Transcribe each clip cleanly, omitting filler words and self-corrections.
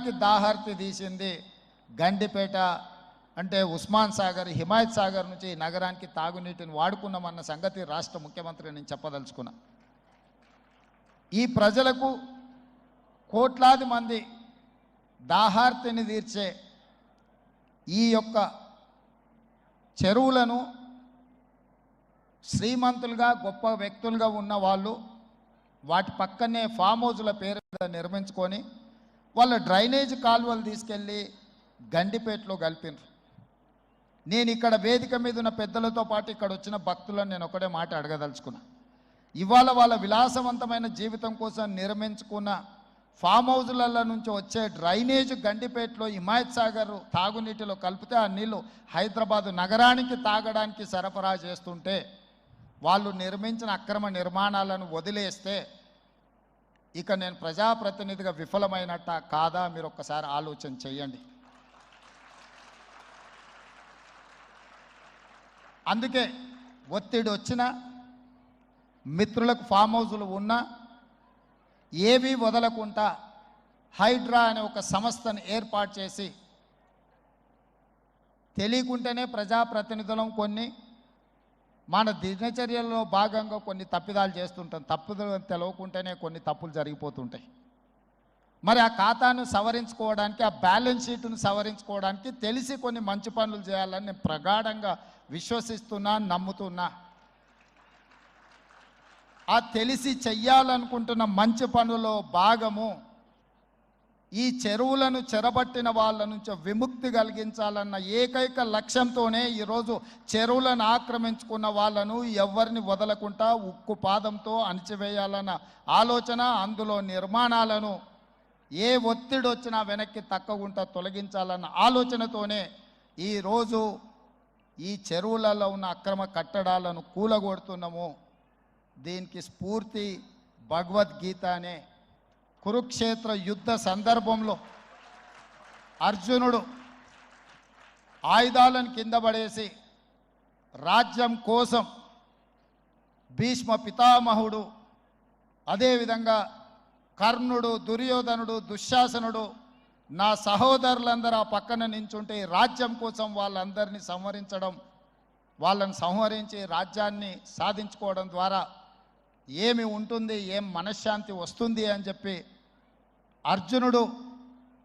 నగరానికి దాహార్తి తీసింది గండిపేట అంటే ఉస్మాన్ సాగర్, హిమాయత్ సాగర్ నుంచి ఈ నగరానికి తాగునీటిని వాడుకున్నామన్న సంగతి రాష్ట్ర ముఖ్యమంత్రి నేను చెప్పదలుచుకున్నా. ఈ ప్రజలకు కోట్లాది మంది దాహార్తిని తీర్చే ఈ యొక్క చెరువులను శ్రీమంతులుగా గొప్ప వ్యక్తులుగా ఉన్న వాళ్ళు వాటి పక్కనే ఫామ్ హౌజుల పేరు మీద నిర్మించుకొని వాళ్ళ డ్రైనేజ్ కాలువలు తీసుకెళ్ళి గండిపేటలో కలిపినారు. నేను ఇక్కడ వేదిక మీద ఉన్న పెద్దలతో పాటు ఇక్కడ వచ్చిన భక్తులను నేను ఒకటే మాట అడగదలుచుకున్నా. ఇవాళ వాళ్ళ విలాసవంతమైన జీవితం కోసం నిర్మించుకున్న ఫామ్ హౌజుల నుంచి వచ్చే డ్రైనేజ్ గండిపేటలో హిమాయత్ సాగర్ తాగునీటిలో కలిపితే ఆ నీళ్లు హైదరాబాదు నగరానికి తాగడానికి సరఫరా చేస్తుంటే వాళ్ళు నిర్మించిన అక్రమ నిర్మాణాలను వదిలేస్తే ఇక నేను ప్రజాప్రతినిధిగా విఫలమైనట్ట కాదా మీరు ఒక్కసారి ఆలోచన చేయండి. అందుకే ఒత్తిడి వచ్చినా మిత్రులకు ఫామ్ హౌజులు ఉన్నా ఏవి వదలకుండా హైడ్రా అనే ఒక సంస్థను ఏర్పాటు చేసి తెలియకుంటేనే ప్రజాప్రతినిధులం కొన్ని మన దినచర్యల్లో భాగంగా కొన్ని తప్పిదాలు చేస్తుంటాం. తప్పుదలు తెలవకుంటేనే కొన్ని తప్పులు జరిగిపోతుంటాయి. మరి ఆ ఖాతాను సవరించుకోవడానికి, ఆ బ్యాలెన్స్ షీట్ను సవరించుకోవడానికి తెలిసి కొన్ని మంచి పనులు చేయాలని నేను ప్రగాఢంగా విశ్వసిస్తున్నా, నమ్ముతున్నా. ఆ తెలిసి చెయ్యాలనుకుంటున్న మంచి పనులో భాగము ఈ చెరువులను చెరబట్టిన వాళ్ళ నుంచి విముక్తి కలిగించాలన్న ఏకైక లక్ష్యంతోనే ఈరోజు చెరువులను ఆక్రమించుకున్న వాళ్ళను ఎవరిని వదలకుండా ఉక్కు పాదంతో అణిచివేయాలన్న ఆలోచన, అందులో నిర్మాణాలను ఏ ఒత్తిడి వచ్చినా వెనక్కి తక్కకుండా తొలగించాలన్న ఆలోచనతోనే ఈరోజు ఈ చెరువులలో ఉన్న అక్రమ కట్టడాలను కూలగొడుతున్నాము. దీనికి స్ఫూర్తి భగవద్గీత అనే కురుక్షేత్ర యుద్ధ సందర్భంలో అర్జునుడు ఆయుధాలను కింద పడేసి రాజ్యం కోసం భీష్మ పితామహుడు, అదేవిధంగా కర్ణుడు, దుర్యోధనుడు, దుశ్శాసనుడు నా సహోదరులందరూ ఆ పక్కన నించుంటే రాజ్యం కోసం వాళ్ళందరినీ సంహరించడం, వాళ్ళని సంహరించి రాజ్యాన్ని సాధించుకోవడం ద్వారా ఏమి ఉంటుంది, ఏం మనశ్శాంతి వస్తుంది అని చెప్పి అర్జునుడు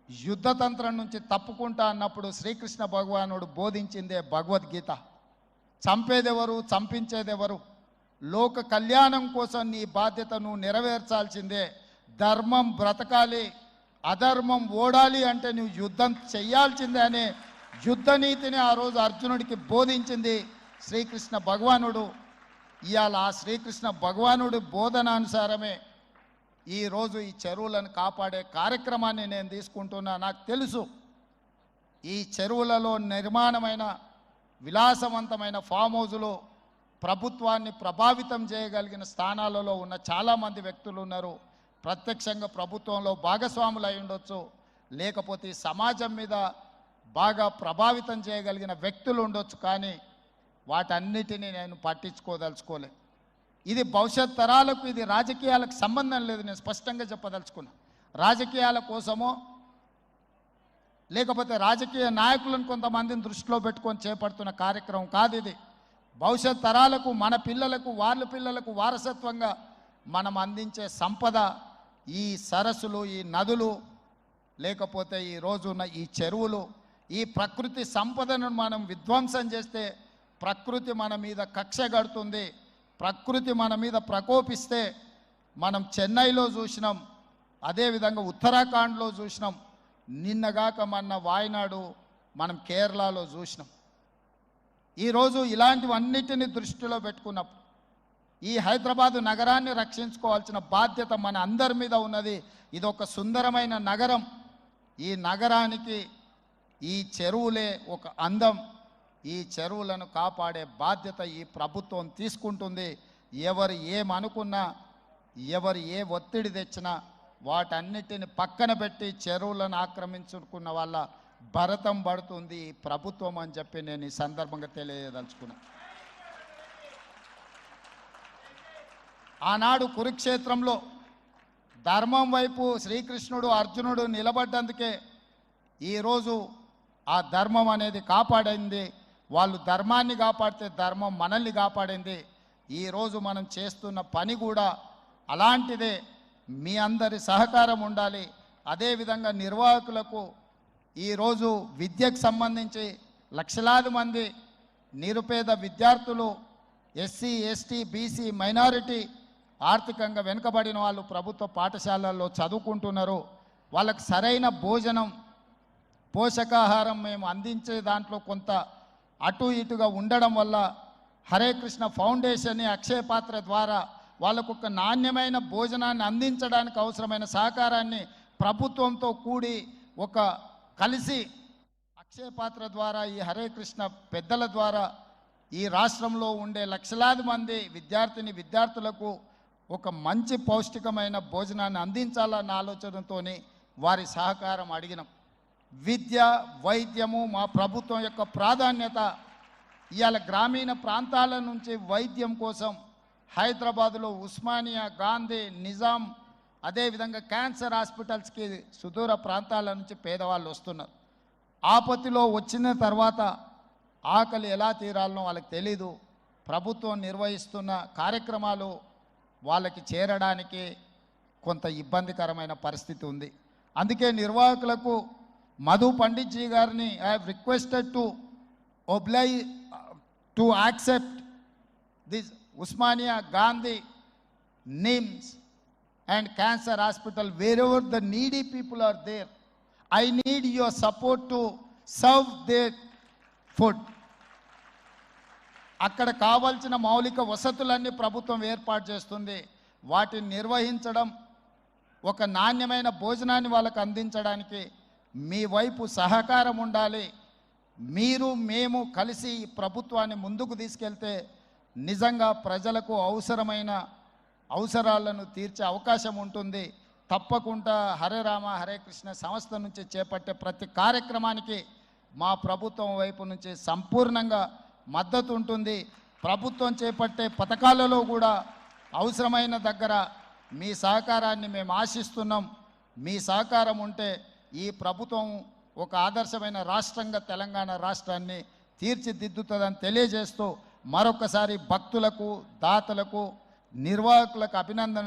యుద్ధతంత్రం నుంచి తప్పుకుంటా అన్నప్పుడు శ్రీకృష్ణ భగవానుడు బోధించిందే భగవద్గీత. చంపేదెవరు, చంపించేదెవరు, లోక కళ్యాణం కోసం నీ బాధ్యతను నెరవేర్చాల్సిందే. ధర్మం బ్రతకాలి, అధర్మం ఓడాలి అంటే నువ్వు యుద్ధం చెయ్యాల్సిందే అనే యుద్ధనీతిని ఆ రోజు అర్జునుడికి బోధించింది శ్రీకృష్ణ భగవానుడు. ఇవాళ ఆ శ్రీకృష్ణ భగవానుడి బోధనానుసారమే ఈరోజు ఈ చెరువులను కాపాడే కార్యక్రమాన్ని నేను తీసుకుంటున్నా. నాకు తెలుసు ఈ చెరువులలో నిర్మాణమైన విలాసవంతమైన ఫామ్ హౌజులు ప్రభుత్వాన్ని ప్రభావితం చేయగలిగిన స్థానాలలో ఉన్న చాలామంది వ్యక్తులు ఉన్నారు. ప్రత్యక్షంగా ప్రభుత్వంలో భాగస్వాములు అయి ఉండొచ్చు, లేకపోతే సమాజం మీద బాగా ప్రభావితం చేయగలిగిన వ్యక్తులు ఉండొచ్చు. కానీ వాటన్నిటినీ నేను పట్టించుకోదలుచుకోలే. ఇది భవిష్యత్ తరాలకు, ఇది రాజకీయాలకు సంబంధం లేదు. నేను స్పష్టంగా చెప్పదలుచుకున్నా. రాజకీయాల కోసమో లేకపోతే రాజకీయ నాయకులను కొంతమందిని దృష్టిలో పెట్టుకొని చేపడుతున్న కార్యక్రమం కాదు ఇది. భవిష్యత్ తరాలకు, మన పిల్లలకు, వాళ్ళ పిల్లలకు వారసత్వంగా మనం అందించే సంపద ఈ సరస్సులు, ఈ నదులు, లేకపోతే ఈ రోజున్న ఈ చెరువులు. ఈ ప్రకృతి సంపదను మనం విధ్వంసం చేస్తే ప్రకృతి మన మీద కక్ష కడుతుంది. ప్రకృతి మన మీద ప్రకోపిస్తే మనం చెన్నైలో చూసినాం, అదేవిధంగా ఉత్తరాఖండ్లో చూసినాం, నిన్నగాక మొన్న వాయనాడు మనం కేరళలో చూసినాం. ఈరోజు ఇలాంటివన్నిటిని దృష్టిలో పెట్టుకున్నప్పుడు ఈ హైదరాబాదు నగరాన్ని రక్షించుకోవాల్సిన బాధ్యత మన అందరి మీద ఉన్నది. ఇది ఒక సుందరమైన నగరం. ఈ నగరానికి ఈ చెరువులే ఒక అందం. ఈ చెరువులను కాపాడే బాధ్యత ఈ ప్రభుత్వం తీసుకుంటుంది. ఎవరు ఏమనుకున్నా, ఎవరు ఏ ఒత్తిడి తెచ్చినా వాటన్నిటిని పక్కన పెట్టి చెరువులను ఆక్రమించుకున్న వాళ్ళ భరతం పడుతుంది ఈ ప్రభుత్వం అని చెప్పి నేను ఈ సందర్భంగా తెలియదలుచుకున్నా. ఆనాడు కురుక్షేత్రంలో ధర్మం వైపు శ్రీకృష్ణుడు, అర్జునుడు నిలబడ్డందుకే ఈరోజు ఆ ధర్మం అనేది కాపాడింది. వాళ్ళు ధర్మాన్ని కాపాడితే ధర్మం మనల్ని కాపాడింది. ఈరోజు మనం చేస్తున్న పని కూడా అలాంటిదే. మీ అందరి సహకారం ఉండాలి. అదేవిధంగా నిర్వాహకులకు ఈరోజు విద్యకు సంబంధించి లక్షలాది మంది నిరుపేద విద్యార్థులు, ఎస్సీ, ఎస్టీ, బీసీ, మైనారిటీ, ఆర్థికంగా వెనుకబడిన వాళ్ళు ప్రభుత్వ పాఠశాలల్లో చదువుకుంటున్నారు. వాళ్ళకు సరైన భోజనం, పోషకాహారం మేము అందించే దాంట్లో కొంత అటు ఇటుగా ఉండడం వల్ల హరే కృష్ణ ఫౌండేషన్, అక్షయ పాత్ర ద్వారా వాళ్ళకు ఒక నాణ్యమైన భోజనాన్ని అందించడానికి అవసరమైన సహకారాన్ని ప్రభుత్వంతో కూడి ఒక కలిసి అక్షయ పాత్ర ద్వారా, ఈ హరే కృష్ణ పెద్దల ద్వారా ఈ రాష్ట్రంలో ఉండే లక్షలాది మంది విద్యార్థులకు ఒక మంచి పౌష్టికమైన భోజనాన్ని అందించాలన్న ఆలోచనతో వారి సహకారం అడిగినాం. విద్య, వైద్యము మా ప్రభుత్వం యొక్క ప్రాధాన్యత. ఇవాళ గ్రామీణ ప్రాంతాల నుంచి వైద్యం కోసం హైదరాబాదులో ఉస్మానియా, గాంధీ, నిజాం, అదేవిధంగా క్యాన్సర్ హాస్పిటల్స్కి సుదూర ప్రాంతాల నుంచి పేదవాళ్ళు వస్తున్నారు. ఆపత్తిలో వచ్చిన తర్వాత ఆకలి ఎలా తీరాలనో వాళ్ళకి తెలీదు. ప్రభుత్వం నిర్వహిస్తున్న కార్యక్రమాలు వాళ్ళకి చేరడానికి కొంత ఇబ్బందికరమైన పరిస్థితి ఉంది. అందుకే నిర్వాహకులకు మధు పండిట్ జీ గారిని I have requested to accept this Osmania, Gandhi, NIMS and cancer hospital, wherever the needy people are there. I need your support to serve their food. అక్కడ కావాల్సిన మౌలిక వసతులన్నీ ప్రభుత్వం ఏర్పాటు చేస్తుంది. వాటిని నిర్వహించడం, ఒక నాణ్యమైన భోజనాన్ని వాళ్ళకు అందించడానికి మీ వైపు సహకారం ఉండాలి. మీరు మేము కలిసి ఈ ప్రభుత్వాన్ని ముందుకు తీసుకెళ్తే నిజంగా ప్రజలకు అవసరాలను తీర్చే అవకాశం ఉంటుంది. తప్పకుండా హరే రామ హరే కృష్ణ సంస్థ నుంచి చేపట్టే ప్రతి కార్యక్రమానికి మా ప్రభుత్వం వైపు నుంచి సంపూర్ణంగా మద్దతు ఉంటుంది. ప్రభుత్వం చేపట్టే పథకాలలో కూడా అవసరమైన దగ్గర మీ సహకారాన్ని మేము ఆశిస్తున్నాం. మీ సహకారం ఉంటే ఈ ప్రభుత్వం ఒక ఆదర్శమైన రాష్ట్రంగా తెలంగాణ రాష్ట్రాన్ని తీర్చిదిద్దుతుందని తెలియజేస్తూ మరొకసారి భక్తులకు, దాతలకు, నిర్వాహకులకు అభినందన